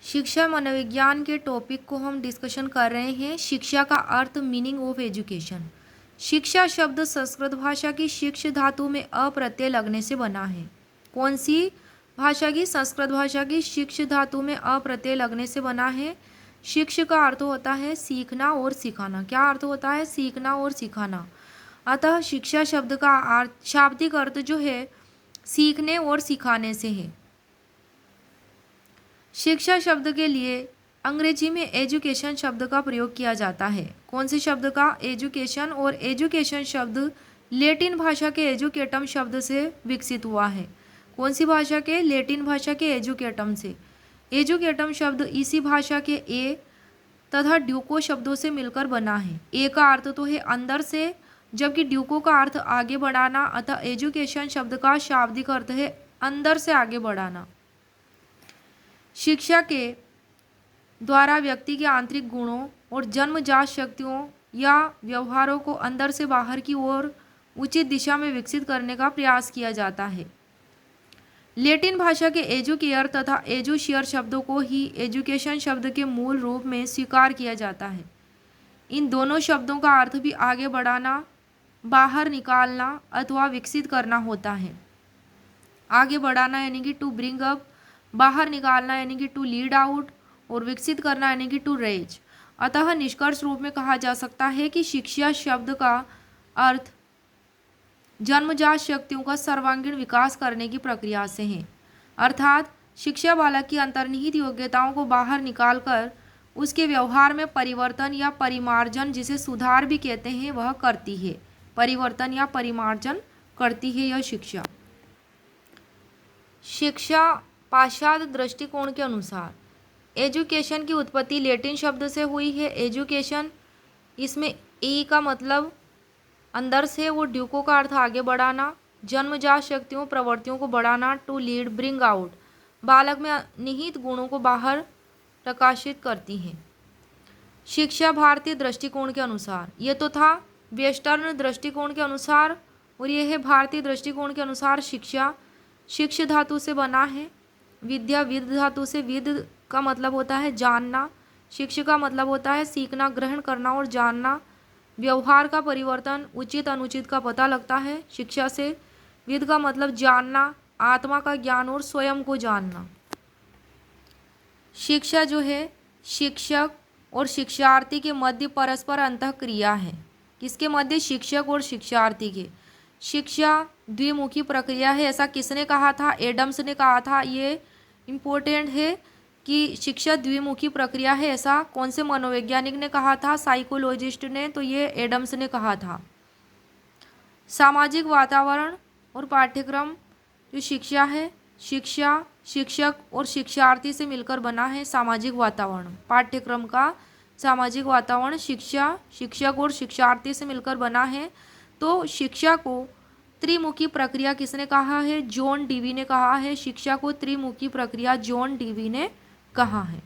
शिक्षा मनोविज्ञान के टॉपिक को हम डिस्कशन कर रहे हैं। शिक्षा का अर्थ, मीनिंग ऑफ एजुकेशन। शिक्षा शब्द संस्कृत भाषा की शिक्ष धातु में अ प्रत्यय लगने से बना है। कौन सी भाषा की? संस्कृत भाषा की शिक्ष धातु में अ प्रत्यय लगने से बना है। शिक्ष का अर्थ होता है सीखना और सिखाना। क्या अर्थ होता है? सीखना और सिखाना। अतः शिक्षा शब्द का अर्थ, शाब्दिक अर्थ जो है सीखने और सिखाने से है। शिक्षा शब्द के लिए अंग्रेजी में एजुकेशन शब्द का प्रयोग किया जाता है। कौन से शब्द का? एजुकेशन। और एजुकेशन शब्द लैटिन भाषा के एजुकेटम शब्द से विकसित हुआ है। कौन सी भाषा के? लैटिन भाषा के एजुकेटम से। एजुकेटम शब्द इसी भाषा के ए तथा ड्यूको शब्दों से मिलकर बना है। ए का अर्थ तो है अंदर से, जबकि ड्यूको का अर्थ आगे बढ़ाना। अतः एजुकेशन शब्द का शाब्दिक अर्थ है अंदर से आगे बढ़ाना। शिक्षा के द्वारा व्यक्ति के आंतरिक गुणों और जन्मजात शक्तियों या व्यवहारों को अंदर से बाहर की ओर उचित दिशा में विकसित करने का प्रयास किया जाता है। लैटिन भाषा के एजुकेयर तथा एजुशियर शब्दों को ही एजुकेशन शब्द के मूल रूप में स्वीकार किया जाता है। इन दोनों शब्दों का अर्थ भी आगे बढ़ाना, बाहर निकालना अथवा विकसित करना होता है। आगे बढ़ाना यानी कि टू ब्रिंग अप, बाहर निकालना यानी कि टू लीड आउट, और विकसित करना यानी कि टू रेज। अतः निष्कर्ष रूप में कहा जा सकता है कि शिक्षा शब्द का अर्थ जन्मजात शक्तियों का सर्वांगीण विकास करने की प्रक्रिया से है। अर्थात शिक्षा बालक की अंतर्निहित योग्यताओं को बाहर निकालकर उसके व्यवहार में परिवर्तन या परिमार्जन, जिसे सुधार भी कहते हैं, वह करती है। परिवर्तन या परिमार्जन करती है यह शिक्षा। शिक्षा पाश्चात्य दृष्टिकोण के अनुसार एजुकेशन की उत्पत्ति लैटिन शब्द से हुई है। एजुकेशन, इसमें ई का मतलब अंदर से, वो ड्यूको का अर्थ आगे बढ़ाना, जन्मजात शक्तियों प्रवृत्तियों को बढ़ाना, टू लीड, ब्रिंग आउट, बालक में निहित गुणों को बाहर प्रकाशित करती है। शिक्षा भारतीय दृष्टिकोण के अनुसार, ये तो था वेस्टर्न दृष्टिकोण के अनुसार, और ये है भारतीय दृष्टिकोण के अनुसार शिक्षा शिक्ष धातु से बना है। विद्या विद धातु से, विद का मतलब होता है जानना, शिक्ष का मतलब होता है सीखना, ग्रहण करना और जानना। व्यवहार का परिवर्तन, उचित अनुचित का पता लगता है शिक्षा से। विद का मतलब जानना, आत्मा का ज्ञान और स्वयं को जानना। शिक्षा जो है शिक्षक और शिक्षार्थी के मध्य परस्पर अंतःक्रिया है। किसके मध्य? शिक्षक और शिक्षार्थी के। शिक्षा द्विमुखी प्रक्रिया है, ऐसा किसने कहा था? एडम्स ने कहा था। ये इम्पोर्टेंट है कि शिक्षा द्विमुखी प्रक्रिया है, ऐसा कौन से मनोवैज्ञानिक ने कहा था? साइकोलॉजिस्ट ने। तो ये एडम्स ने कहा था। सामाजिक वातावरण और पाठ्यक्रम जो शिक्षा है, शिक्षा शिक्षक और शिक्षार्थी से मिलकर बना है। सामाजिक वातावरण, पाठ्यक्रम का सामाजिक वातावरण शिक्षा शिक्षक और शिक्षार्थी से मिलकर बना है। तो शिक्षा को त्रिमुखी प्रक्रिया किसने कहा है? जॉन डीवी ने कहा है। शिक्षा को त्रिमुखी प्रक्रिया जॉन डीवी ने कहा है।